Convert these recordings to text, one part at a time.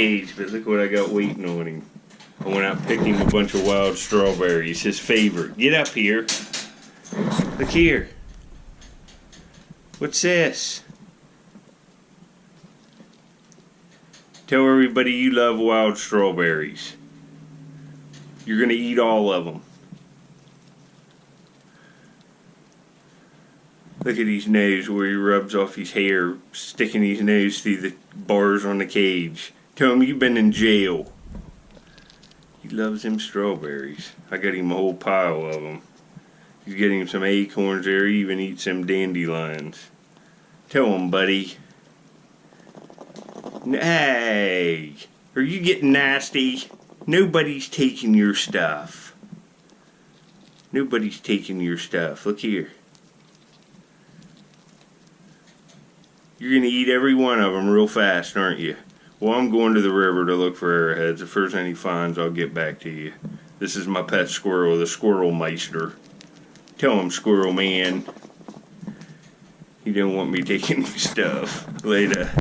cage, but look what I got waiting on him. I went out and picked him a bunch of wild strawberries, his favorite. Get up here. Look here. What's this? Tell everybody you love wild strawberries. You're gonna eat all of them. Look at his nose where he rubs off his hair, sticking his nose through the bars on the cage. Tell him you've been in jail. He loves them strawberries. I got him a whole pile of them. He's getting him some acorns there. He even eats some dandelions. Tell him, buddy. Hey, are you getting nasty? Nobody's taking your stuff. Nobody's taking your stuff. Look here. You're gonna eat every one of them real fast, aren't you? Well, I'm going to the river to look for arrowheads. If there's any finds, I'll get back to you. This is my pet squirrel, the Squirrel Meister. Tell him, Squirrel Man. He didn't want me taking his stuff. Later.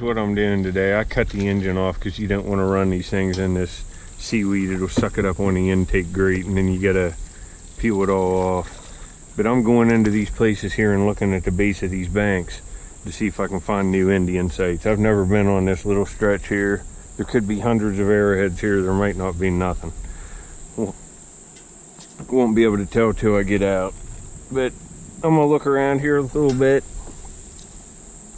What I'm doing today, I cut the engine off because you don't want to run these things in this seaweed. It'll suck it up on the intake grate and then you gotta peel it all off. But I'm going into these places here and looking at the base of these banks to see if I can find new Indian sites. I've never been on this little stretch here. There could be hundreds of arrowheads here. There might not be nothing. Won't be able to tell till I get out. But I'm gonna look around here a little bit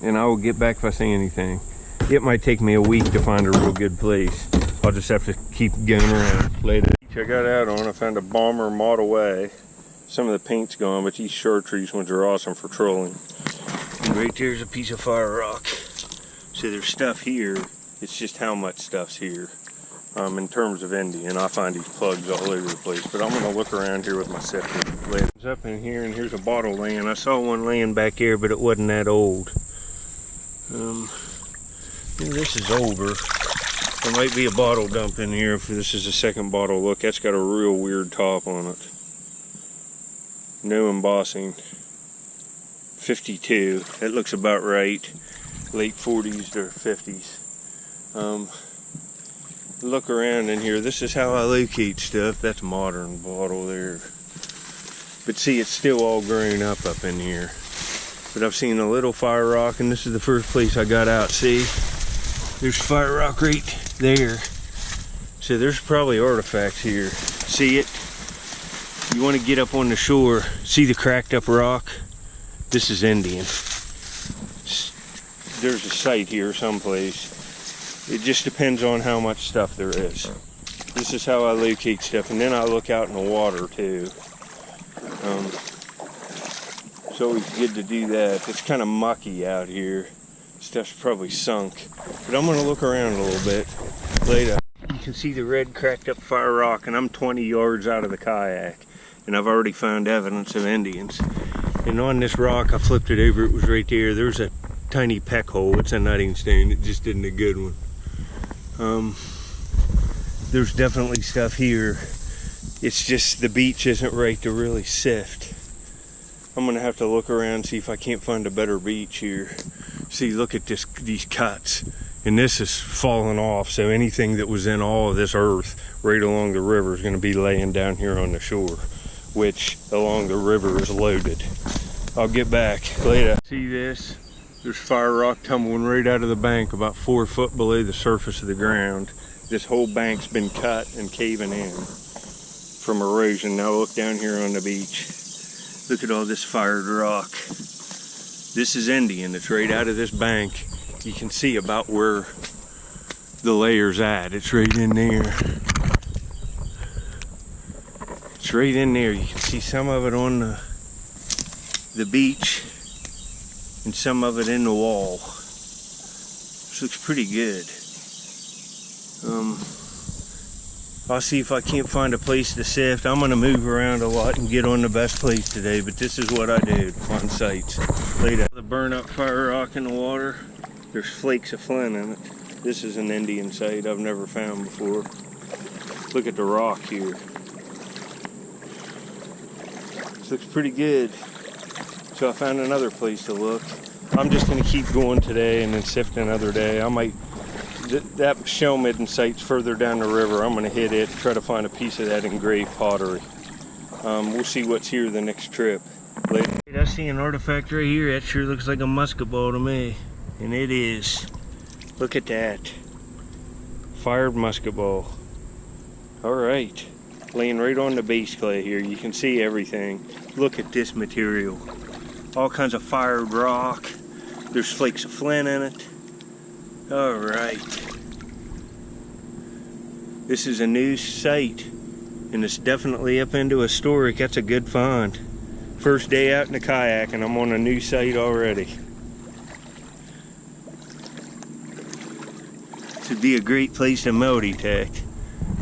and I will get back if I see anything. It might take me a week to find a real good place. I'll just have to keep going around later. I got out on, I found a bomber Model A. Some of the paint's gone, but these chartreuse ones are awesome for trolling. And right there's a piece of fire rock. So there's stuff here. It's just how much stuff's here. In terms of Indian, I find these plugs all over the place. But I'm gonna look around here with my sifter later. It's up in here, and here's a bottle laying. I saw one laying back here, but it wasn't that old. This is older. There might be a bottle dump in here if this is a second bottle. Look, that's got a real weird top on it. No embossing. 52. That looks about right. Late 40s to 50s. Look around in here. This is how I locate stuff. That's a modern bottle there. But see, it's still all grown up in here. But I've seen a little fire rock, and this is the first place I got out. See? There's fire rock right there. So there's probably artifacts here. See it? You want to get up on the shore. See the cracked up rock? This is Indian. There's a site here someplace. It just depends on how much stuff there is. This is how I locate stuff, and then I look out in the water too. It's always good to do that. It's kind of mucky out here. Stuff's probably sunk. But I'm gonna look around a little bit later. You can see the red cracked up fire rock, and I'm 20 yards out of the kayak. And I've already found evidence of Indians. And on this rock, I flipped it over, it was right there. There's a tiny peck hole. It's a nutting stone. It just isn't a good one. There's definitely stuff here. It's just the beach isn't right to really sift. I'm gonna have to look around, see if I can't find a better beach here. See, look at these cuts. And this is falling off, so anything that was in all of this earth right along the river is gonna be laying down here on the shore. which along the river is loaded. I'll get back later. See this? There's fire rock tumbling right out of the bank about 4 foot below the surface of the ground. This whole bank's been cut and caving in from erosion. Now look down here on the beach. Look at all this fired rock. This is Indian. It's right out of this bank. You can see about where the layer's at. It's right in there. It's right in there. You can see some of it on the beach and some of it in the wall. This looks pretty good. I'll see if I can't find a place to sift. I'm gonna move around a lot and get on the best place today, but this is what I do on sites. Later. The burn up fire rock in the water. There's flakes of flint in it. This is an Indian site I've never found before. Look at the rock here. This looks pretty good. So I found another place to look. I'm just gonna keep going today and then sift another day. I might, that shell midden site's further down the river. I'm gonna hit it, try to find a piece of that engraved pottery. We'll see what's here the next trip. Later. I see an artifact right here. That sure looks like a musket ball to me. And it is. Look at that. Fired musket ball. Alright. Laying right on the base clay here. You can see everything. Look at this material. All kinds of fired rock. There's flakes of flint in it. Alright. This is a new site. And it's definitely up into historic. That's a good find. First day out in the kayak and I'm on a new site already. This would be a great place to multi-detect.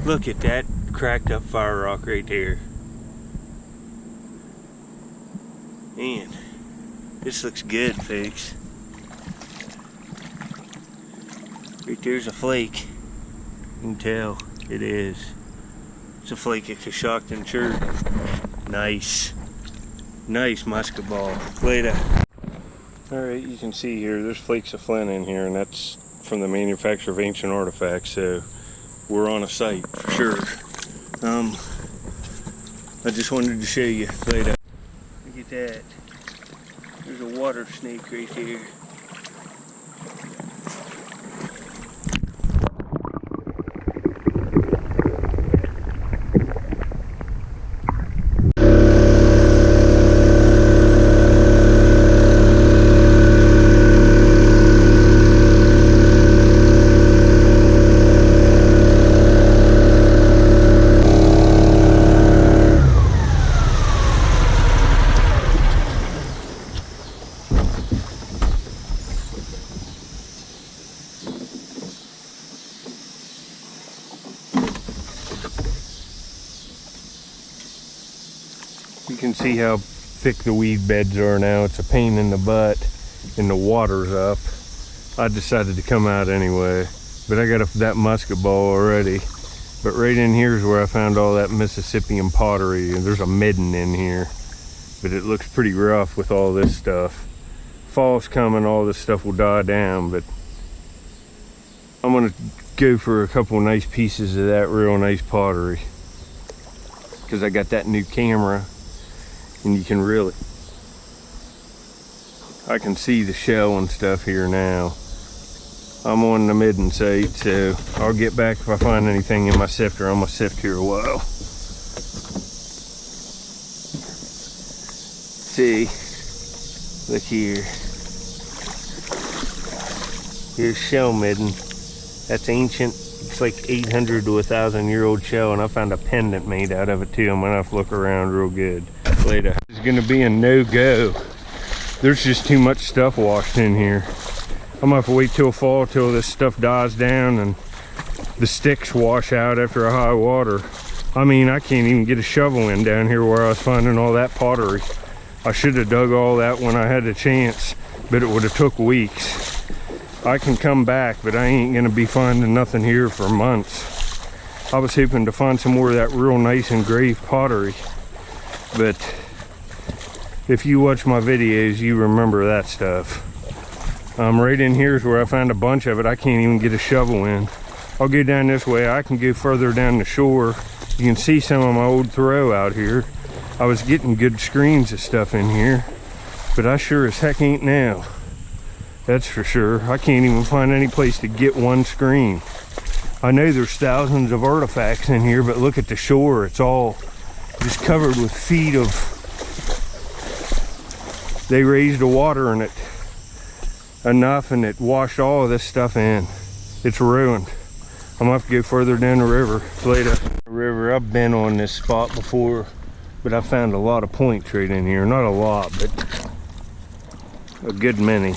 Look at that cracked up fire rock right there. Man, this looks good, folks. Right there's a flake. You can tell it is. It's a flake of Cousteau chert. Nice. Nice musket ball. Later. Alright, you can see here, there's flakes of flint in here, and that's from the manufacturer of ancient artifacts, so we're on a site for sure. I just wanted to show you later. Look at that. There's a water snake right here. You can see how thick the weed beds are now. It's a pain in the butt and the water's up. I decided to come out anyway, but I got that musket ball already. But right in here is where I found all that Mississippian pottery, and there's a midden in here, but it looks pretty rough with all this stuff. Fall's coming, all this stuff will die down, but I'm gonna go for a couple nice pieces of that real nice pottery because I got that new camera. And you can really, I can see the shell and stuff here now. I'm on the midden site, so I'll get back if I find anything in my sifter. I'm gonna sift here a while. See, look here. Here's shell midden. That's ancient. It's like 800 to 1,000-year-old shell, and I found a pendant made out of it too. I'm gonna have to look around real good later. It's gonna be a no-go. There's just too much stuff washed in here. I'm gonna have to wait till fall till this stuff dies down and the sticks wash out after a high water. I mean, I can't even get a shovel in down here where I was finding all that pottery. I should have dug all that when I had the chance, but it would have took weeks. I can come back, but I ain't gonna be finding nothing here for months. I was hoping to find some more of that real nice engraved pottery, but if you watch my videos, you remember that stuff. Right in here is where I found a bunch of it. I can't even get a shovel in. I'll go down this way. I can go further down the shore. You can see some of my old throw out here. I was getting good screens of stuff in here, but I sure as heck ain't now. That's for sure. I can't even find any place to get one screen. I know there's thousands of artifacts in here, but look at the shore. It's all just covered with feet of... They raised the water in it enough and it washed all of this stuff in. It's ruined. I'm gonna have to go further down the river later. River, I've been on this spot before, but I found a lot of points right in here. Not a lot, but a good many.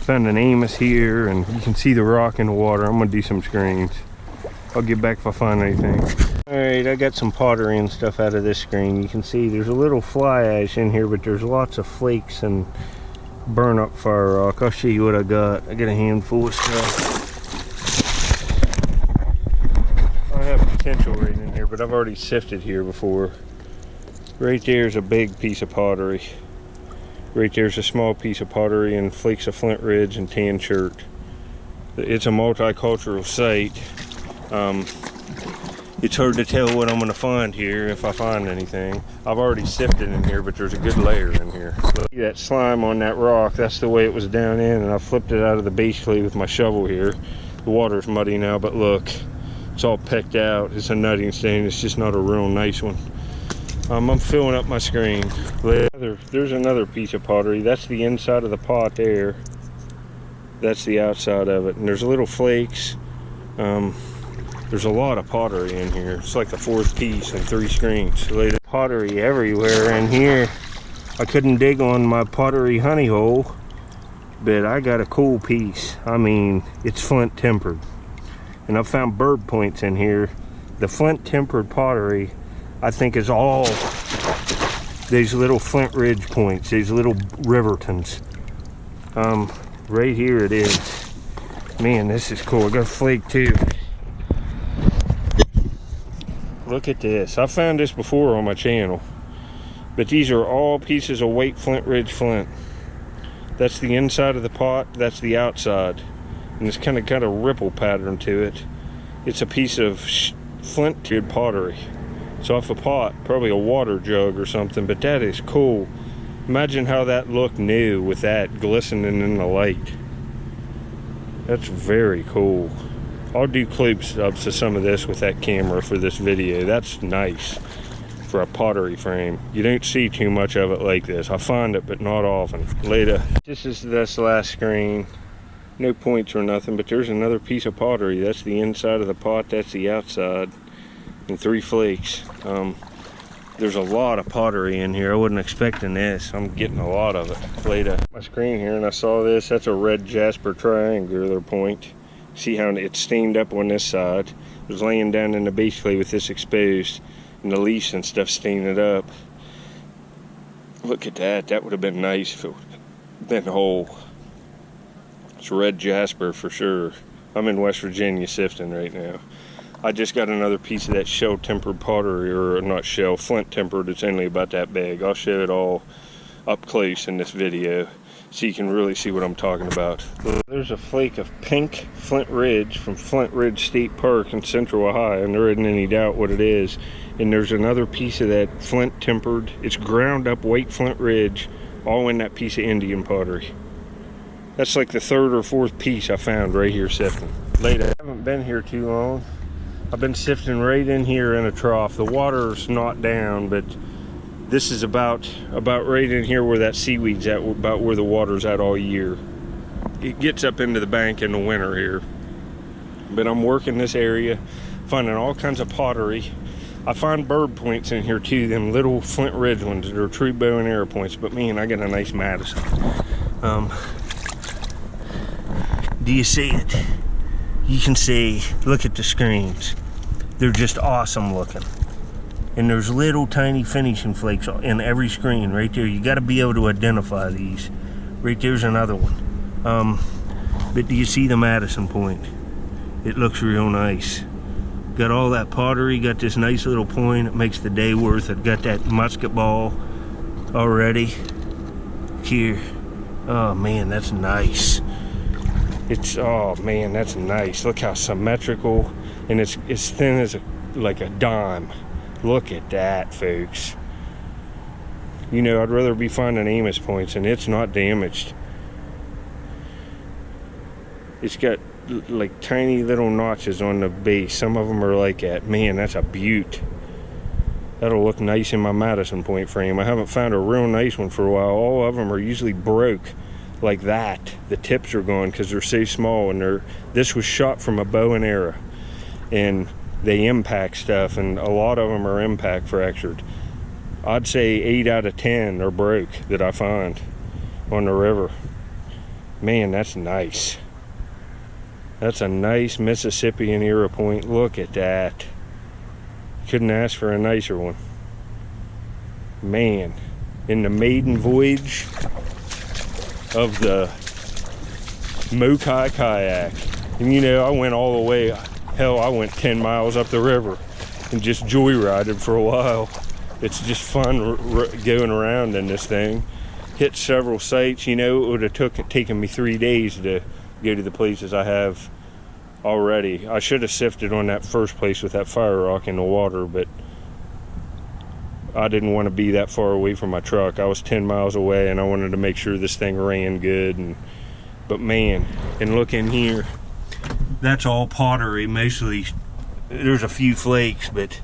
Found an Amos here, and you can see the rock in the water. I'm gonna do some screens. I'll get back if I find anything. All right, I got some pottery and stuff out of this screen. You can see there's a little fly ash in here, but there's lots of flakes and burn up fire rock. I'll show you what I got. I got a handful of stuff. I have potential right in here, but I've already sifted here before. Right there's a big piece of pottery. Right there's a small piece of pottery and flakes of Flint Ridge and tan shirt. It's a multicultural site. It's hard to tell what I'm going to find here if I find anything. I've already sifted in here, but there's a good layer in here. See that slime on that rock? That's the way it was down in, and I flipped it out of the base clay with my shovel here. The water's muddy now, but look, it's all pecked out. It's a nutting stain. It's just not a real nice one. I'm filling up my screen. There's another piece of pottery. That's the inside of the pot there. That's the outside of it. And there's little flakes. There's a lot of pottery in here. It's like the fourth piece in 3 screens. Pottery everywhere in here. I couldn't dig on my pottery honey hole, but I got a cool piece. I mean, it's flint tempered. And I found bird points in here. The flint tempered pottery, I think, is all these little Flint Ridge points, these little Rivertons. Right here it is. Man, this is cool. I got a flake too. Look at this. I found this before on my channel, but these are all pieces of white Flint Ridge flint. That's the inside of the pot, that's the outside, and it's kind of got a ripple pattern to it. It's a piece of flint tiered pottery. It's off a pot, probably a water jug or something, but that is cool. Imagine how that looked new with that glistening in the light. That's very cool. I'll do close-ups of some of this with that camera for this video. That's nice for a pottery frame. You don't see too much of it like this. I find it, but not often. Later. This is this last screen. No points or nothing, but there's another piece of pottery. That's the inside of the pot, that's the outside. And 3 flakes. There's a lot of pottery in here. I wasn't expecting this. I'm getting a lot of it. Later. My screen here, and I saw this. That's a red jasper triangular point. See how it's stained up on this side. It was laying down in the base clay with this exposed, and the leaves and stuff stained it up. Look at that. That would have been nice if it would have been whole. It's red jasper for sure. I'm in West Virginia sifting right now. I just got another piece of that shell tempered pottery, or not shell, flint tempered. It's only about that big. I'll show it all up close in this video so you can really see what I'm talking about. There's a flake of pink Flint Ridge from Flint Ridge State Park in Central Ohio, and there isn't any doubt what it is. And there's another piece of that flint tempered. It's ground up white Flint Ridge, all in that piece of Indian pottery. That's like the 3rd or 4th piece I found right here sifting. Later. I haven't been here too long. I've been sifting right in here in a trough. The water's not down, but this is about right in here where that seaweed's at, about where the water's at all year. It gets up into the bank in the winter here. But I'm working this area, finding all kinds of pottery. I find bird points in here too, them little Flint Ridge ones that are true bow and arrow points. But man, I got a nice Madison. Do you see it? You can see, look at the screens. They're just awesome looking. And there's little tiny finishing flakes in every screen right there. You got to be able to identify these. Right there's another one. But do you see the Madison point? It looks real nice. Got all that pottery, got this nice little point. It makes the day worth it. Got that musket ball already. Here. Oh man, that's nice. Oh man, that's nice. Look how symmetrical, and it's thin as like a dime. Look at that, folks. You know, I'd rather be finding Amos points, and it's not damaged. It's got like tiny little notches on the base. Some of them are like that. Man, that's a beaut. That'll look nice in my Madison point frame. I haven't found a real nice one for a while. All of them are usually broke like that. The tips are gone because they're so small, and this was shot from a bow and arrow, and they impact stuff, and a lot of them are impact fractured. I'd say 8 out of 10 are broke that I find on the river. Man, that's nice. That's a nice Mississippian arrow point. Look at that. Couldn't ask for a nicer one. Man, in the maiden voyage of the Mokai Kayak. And you know, I went all the way, hell, I went 10 miles up the river and just joyrided for a while. It's just fun going around in this thing. Hit several sites. You know, it would have taken me 3 days to go to the places I have already. I should have sifted on that first place with that fire rock in the water, but I didn't want to be that far away from my truck. I was 10 miles away, and I wanted to make sure this thing ran good. But man, and look in here, that's all pottery. Mostly, there's a few flakes, but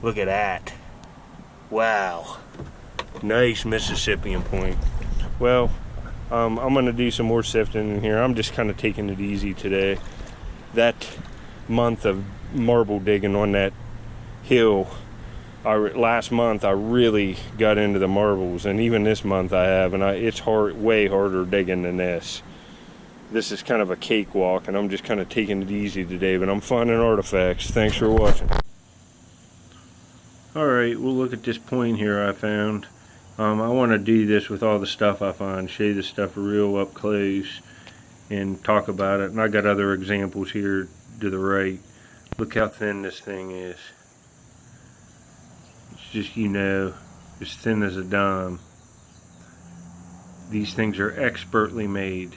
look at that. Wow, nice Mississippian point. Well, I'm gonna do some more sifting in here. I'm just kind of taking it easy today. That month of marble digging on that hill, last month I really got into the marbles, and even this month I have, and it's way harder digging than this. This is kind of a cakewalk, and I'm just kind of taking it easy today, but I'm finding artifacts. Thanks for watching. Alright, we'll look at this point here I found. I want to do this with all the stuff I find, show you the stuff real up close and talk about it. And I got other examples here to the right. Look how thin this thing is. It's just, you know, as thin as a dime. These things are expertly made.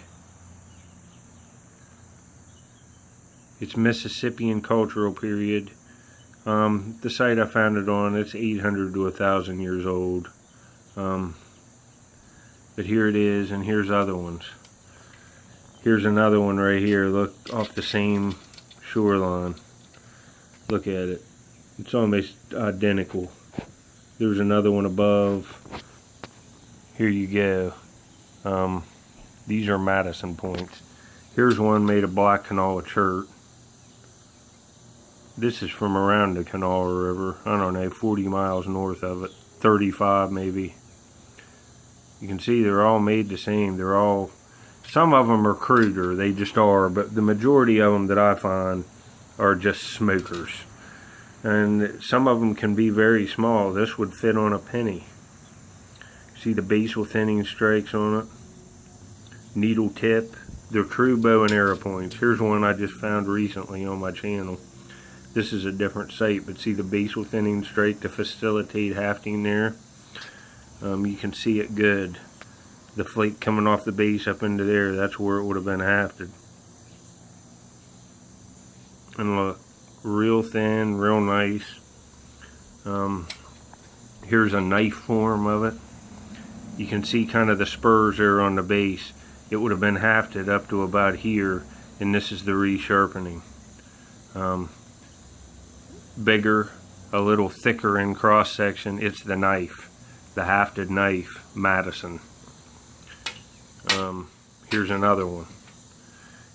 It's Mississippian cultural period. The site I found it on, it's 800 to 1,000 years old. But here it is, and here's other ones. Here's another one right here. Look, off the same shoreline. Look at it. It's almost identical. There's another one above. Here you go. These are Madison points. Here's one made of Black Kanawha chert. This is from around the Kanawha River. I don't know, 40 miles north of it. 35 maybe. You can see they're all made the same. They're all, some of them are cruder, they just are, but the majority of them that I find are just smokers. And some of them can be very small. This would fit on a penny. See the basal thinning strikes on it? Needle tip. They're true bow and arrow points. Here's one I just found recently on my channel. This is a different site, but see the basal thinning strike to facilitate hafting there? You can see it good. The flake coming off the base up into there, that's where it would have been hafted. And look, real thin, real nice. Here's a knife form of it. You can see kind of the spurs there on the base. It would have been hafted up to about here, and this is the resharpening. Bigger, a little thicker in cross section. It's the knife, the hafted knife, Madison. Here's another one.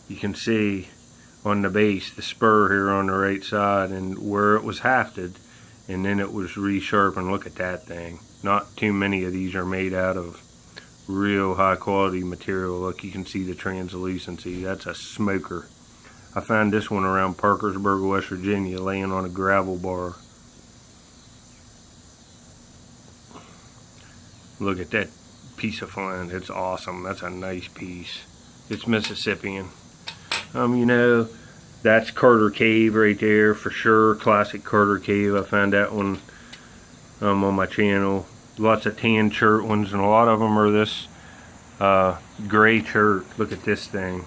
You can see on the base the spur here on the right side and where it was hafted, and then it was resharpened. Look at that thing. Not too many of these are made out of real high quality material. Look, you can see the translucency. That's a smoker. I found this one around Parkersburg, West Virginia, laying on a gravel bar. Look at that piece of flint. It's awesome. That's a nice piece. It's Mississippian. You know, that's Carter Cave right there for sure. Classic Carter Cave. I found that one on my channel. Lots of tan chert ones, and a lot of them are this gray chert. Look at this thing.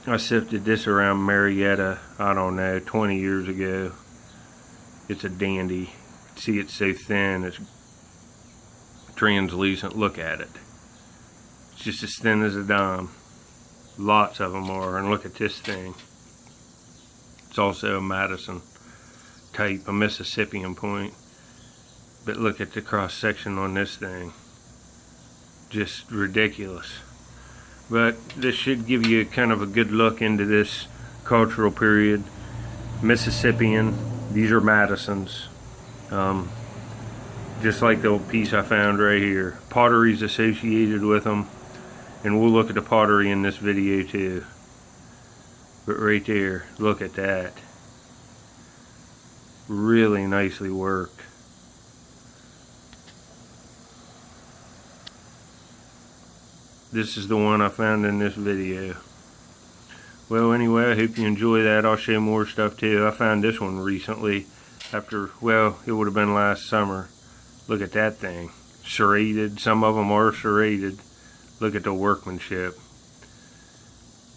I sifted this around Marietta, I don't know, 20 years ago. It's a dandy. See, it's so thin, it's translucent. Look at it. It's just as thin as a dime. Lots of them are. And look at this thing. It's also a Madison type, a Mississippian point. But look at the cross section on this thing. Just ridiculous. But this should give you kind of a good look into this cultural period. Mississippian, these are Madisons. Just like the old piece I found right here. Pottery's associated with them. And we'll look at the pottery in this video too. But right there, look at that. Really nicely worked. This is the one I found in this video. Well, anyway, I hope you enjoy that. I'll show more stuff too. I found this one recently after, well, it would have been last summer. Look at that thing. Serrated. Some of them are serrated. Look at the workmanship.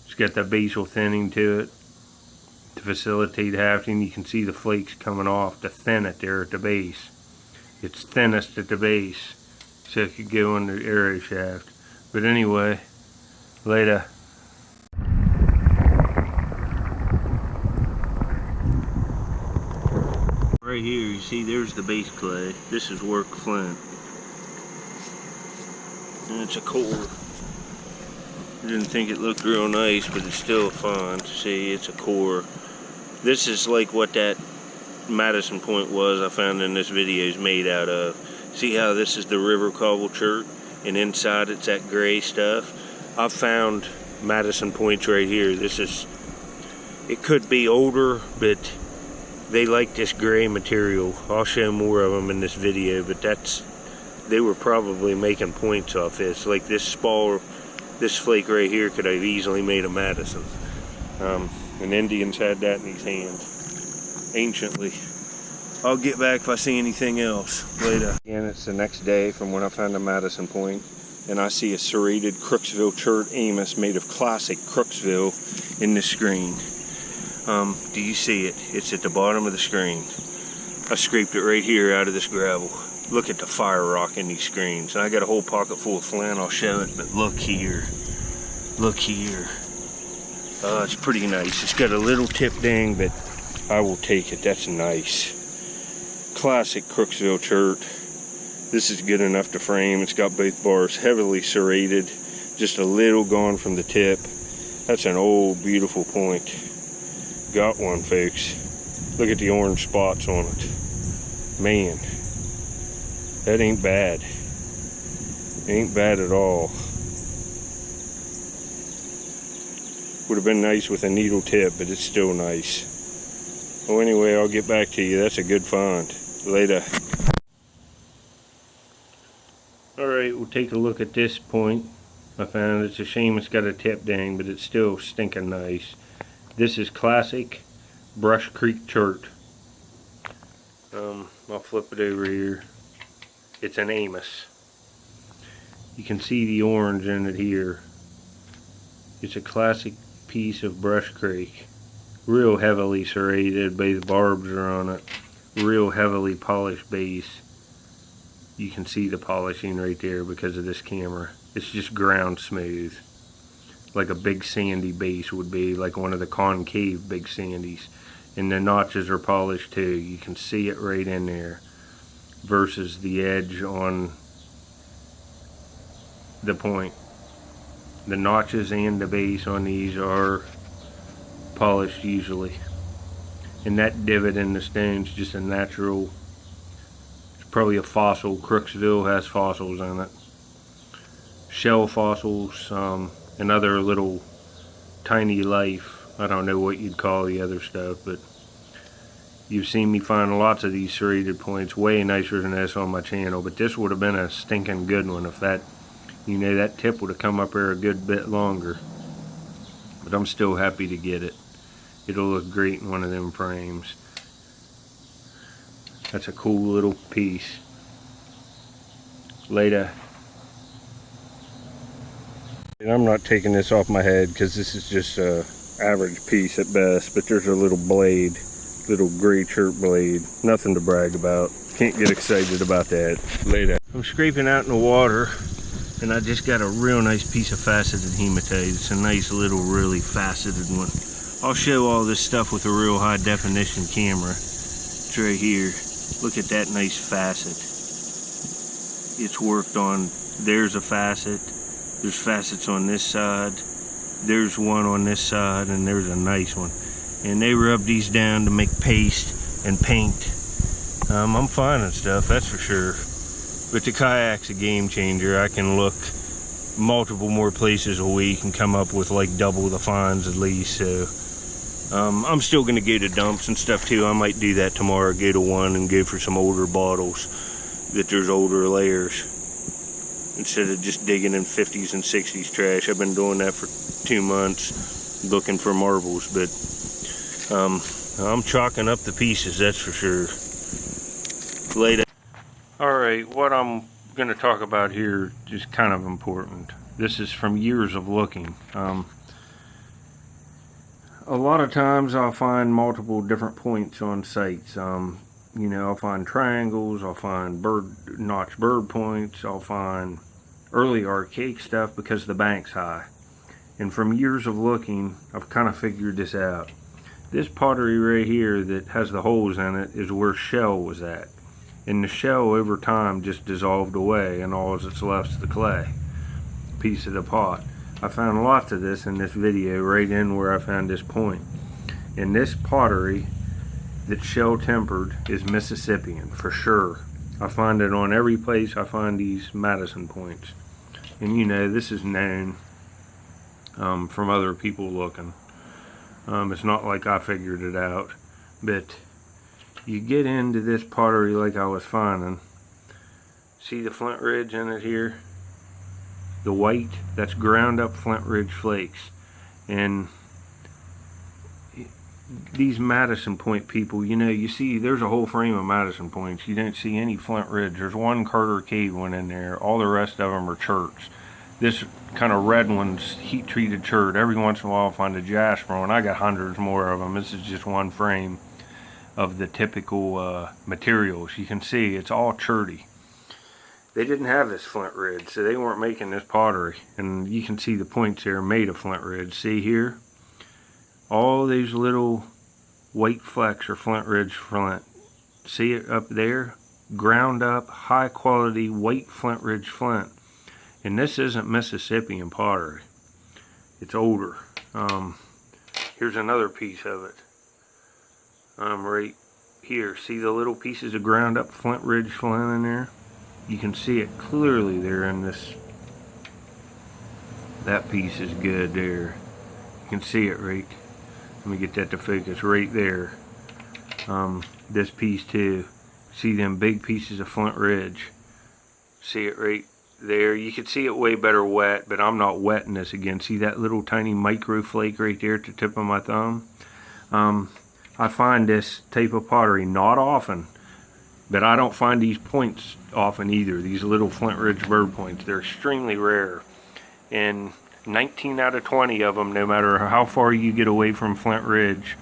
It's got the basal thinning to it to facilitate hafting. You can see the flakes coming off to thin it there at the base. It's thinnest at the base, so it could go on the arrow shaft. But anyway, later. Right here, you see there's the base clay. This is worked flint. And it's a core. I didn't think it looked real nice, but it's still fun to see. It's a core. This is like what that Madison point was I found in this video is made out of. See how this is the river cobble chert, and inside it's that gray stuff. I've found Madison points right here. This is, it could be older, but they like this gray material. I'll show more of them in this video, but they were probably making points off this. Like this spall, this flake right here could have easily made a Madison. And Indians had that in these hands, anciently. I'll get back if I see anything else later. Again, it's the next day from when I found a Madison point, and I see a serrated Crooksville chert Amos made of classic Crooksville in the screen. Do you see it? It's at the bottom of the screen. I scraped it right here out of this gravel. Look at the fire rock in these screens. And I got a whole pocket full of flint. I'll show it, but look here. Look here. It's pretty nice. It's got a little tip ding, but I will take it. That's nice. Classic Crooksville chert. This is good enough to frame. It's got both bars heavily serrated. Just a little gone from the tip. That's an old, beautiful point. Got one, folks. Look at the orange spots on it. Man, that ain't bad. Ain't bad at all. Would have been nice with a needle tip, but it's still nice. Well, anyway, I'll get back to you. That's a good find. Later. Alright, we'll take a look at this point. I found it's a shame it's got a tip dang, but it's still stinking nice. This is classic Brush Creek chert. I'll flip it over here. It's an Amos. You can see the orange in it here. It's a classic piece of Brush Creek. Real heavily serrated, both barbs are on it. Real heavily polished base. You can see the polishing right there because of this camera. It's just ground smooth. Like a big sandy base would be, like one of the concave big sandies. And the notches are polished too. You can see it right in there. Versus the edge on the point. The notches and the base on these are polished usually. And that divot in the stone is just a natural, it's probably a fossil. Crooksville has fossils in it. Shell fossils, and other little tiny life. I don't know what you'd call the other stuff, but you've seen me find lots of these serrated points way nicer than this on my channel, but this would have been a stinking good one if that, you know, that tip would have come up there a good bit longer. But I'm still happy to get it. It'll look great in one of them frames. That's a cool little piece. Later. And I'm not taking this off my head because this is just a average piece at best, but there's a little blade, little gray chert blade. Nothing to brag about. Can't get excited about that. Later. I'm scraping out in the water, and I just got a real nice piece of faceted hematite. It's a nice little, really faceted one. I'll show all this stuff with a real high definition camera. It's right here. Look at that nice facet. It's worked on. There's a facet. There's facets on this side. There's one on this side, and there's a nice one. And they rub these down to make paste and paint. I'm finding stuff, that's for sure. But the kayak's a game changer. I can look multiple more places a week and come up with like double the finds at least. So I'm still gonna go to dumps and stuff too. I might do that tomorrow, go to one and go for some older bottles that there's older layers, instead of just digging in 50s and 60s trash. I've been doing that for 2 months looking for marbles, but I'm chalking up the pieces, that's for sure. Later. Alright, what I'm going to talk about here is kind of important. This is from years of looking. A lot of times I'll find multiple different points on sites. You know, I'll find triangles, I'll find notched bird points, I'll find early archaic stuff because the bank's high. And from years of looking, I've kind of figured this out. This pottery right here that has the holes in it is where shell was at. And the shell over time just dissolved away, and all that's left is the clay piece of the pot. I found lots of this in this video right in where I found this point. And this pottery that's shell tempered is Mississippian for sure. I find it on every place I find these Madison points. And you know, this is known from other people looking. It's not like I figured it out, but you get into this pottery like I was finding. See the flint ridge in it here? The white, that's ground up flint ridge flakes. And these Madison point people, you know, you see there's a whole frame of Madison points. You don't see any flint ridge. There's one Carter Cave one in there. All the rest of them are church. This kind of red one's heat treated chert. Every once in a while I'll find a jasper one. I got hundreds more of them. This is just one frame of the typical materials. You can see it's all cherty. They didn't have this flint ridge, so they weren't making this pottery. And you can see the points here made of flint ridge. See here? All these little white flecks are flint ridge flint. See it up there? Ground up, high quality white flint ridge flint. And this isn't Mississippian pottery. It's older. Here's another piece of it. Right here. See the little pieces of ground up flint ridge flint in there? You can see it clearly there in this. That piece is good there. You can see it right. Let me get that to focus right there. This piece too. See them big pieces of flint ridge. See it right there. You can see it way better wet, but I'm not wetting this again. See that little tiny micro flake right there at the tip of my thumb? I find this type of pottery not often, but I don't find these points often either. These little flint ridge bird points, they're extremely rare. And 19 out of 20 of them, no matter how far you get away from Flint Ridge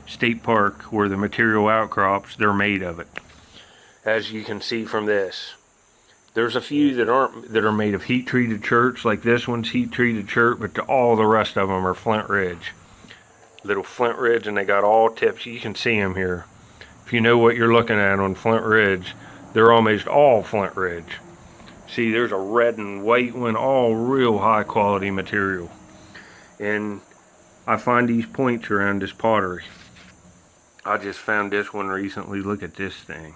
State Park where the material outcrops, they're made of it. As you can see from this. There's a few that are made of heat treated chert, like this one's heat treated chert, but all the rest of them are Flint Ridge. Little Flint Ridge, and they got all tips. You can see them here. If you know what you're looking at on Flint Ridge, they're almost all Flint Ridge. See, there's a red and white one, all real high quality material. And I find these points around this pottery. I just found this one recently. Look at this thing.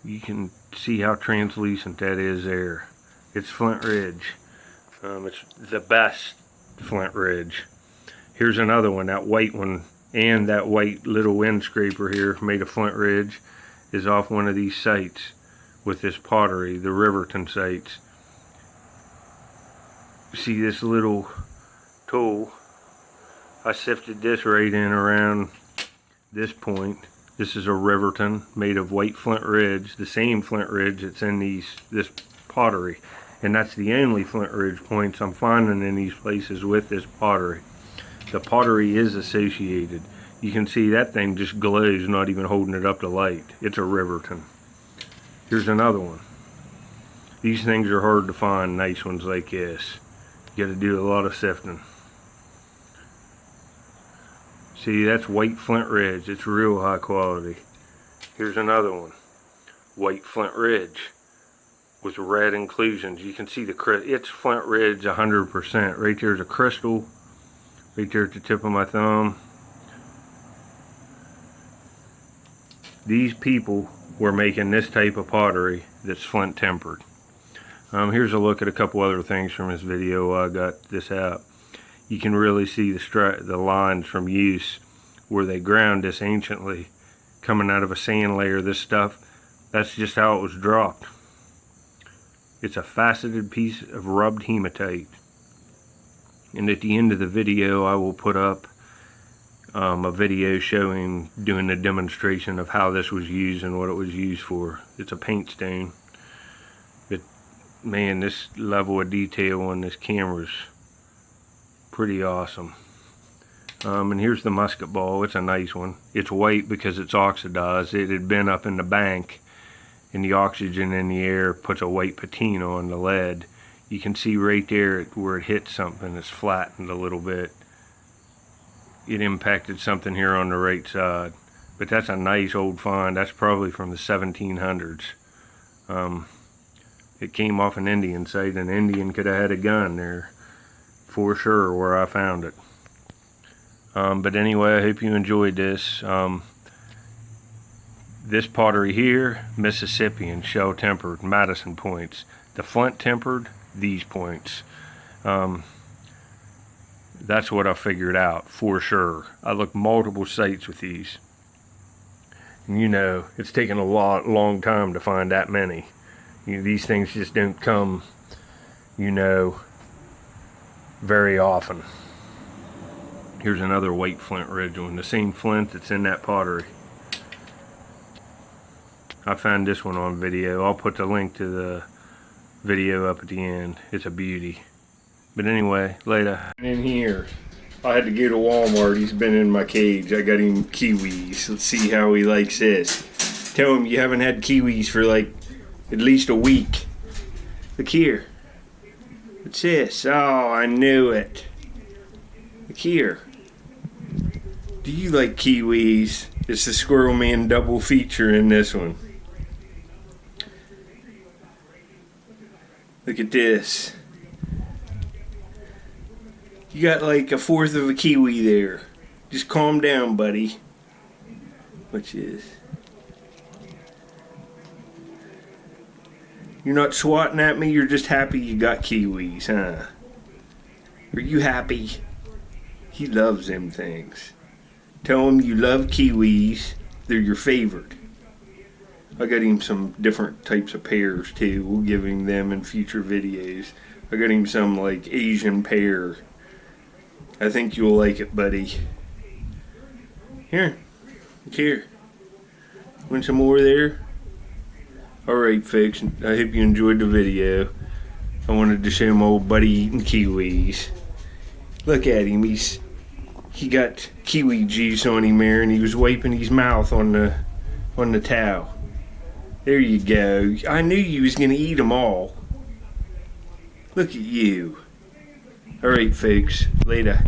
You can see how translucent that is there. It's Flint Ridge. It's the best Flint Ridge. Here's another one, that white one, and that white little wind scraper here made of Flint Ridge is off one of these sites with this pottery, the Riverton sites. See this little tool? I sifted this right in around this point. This is a Riverton made of white Flint Ridge, the same Flint Ridge that's in this pottery. And that's the only Flint Ridge points I'm finding in these places with this pottery. The pottery is associated. You can see that thing just glows, not even holding it up to light. It's a Riverton. Here's another one. These things are hard to find, nice ones like this. You got to do a lot of sifting. See, that's white flint ridge. It's real high quality. Here's another one. White flint ridge with red inclusions. You can see it's flint ridge 100%. Right there's a crystal. Right there at the tip of my thumb. These people were making this type of pottery that's flint tempered. Here's a look at a couple other things from this video while I got this out. You can really see the lines from use where they ground this anciently, coming out of a sand layer. This stuff, that's just how it was dropped. It's a faceted piece of rubbed hematite. And at the end of the video, I will put up a video showing, doing a demonstration of how this was used and what it was used for. It's a paint stone. But man, this level of detail on this camera's pretty awesome. And here's the musket ball. It's a nice one. It's white because it's oxidized. It had been up in the bank, and the oxygen in the air puts a white patina on the lead. You can see right there where it hit something, it's flattened a little bit. It impacted something here on the right side. But that's a nice old find. That's probably from the 1700s. It came off an Indian site. An Indian could have had a gun there for sure where I found it. But anyway, I hope you enjoyed this. This pottery here, Mississippian, shell tempered, Madison points. The flint tempered, these points. That's what I figured out for sure. I looked multiple sites with these. And you know, it's taken a long time to find that many. You know, these things just don't come, you know, very often. Here's another white flint ridge one, the same flint that's in that pottery. I found this one on video. I'll put the link to the video up at the end. It's a beauty. But anyway, later. In here, I had to go to Walmart. He's been in my cage. I got him kiwis. Let's see how he likes this. Tell him you haven't had kiwis for like at least a week. Look here. What's this? Oh, I knew it. Look here. Do you like kiwis? It's the Squirrel Man double feature in this one. Look at this. You got like 1/4 of a kiwi there. Just calm down, buddy. What's this? You're not swatting at me, you're just happy you got kiwis, huh? Are you happy? He loves them things. Tell him you love kiwis. They're your favorite. I got him some different types of pears too. We'll give him them in future videos. I got him some like Asian pear. I think you'll like it, buddy. Here. Here. Want some more there? Alright, folks. I hope you enjoyed the video. I wanted to show my old buddy eating kiwis. Look at him. He got kiwi juice on him there, and he was wiping his mouth on the towel. There you go. I knew you was gonna eat them all. Look at you. Alright, folks. Later.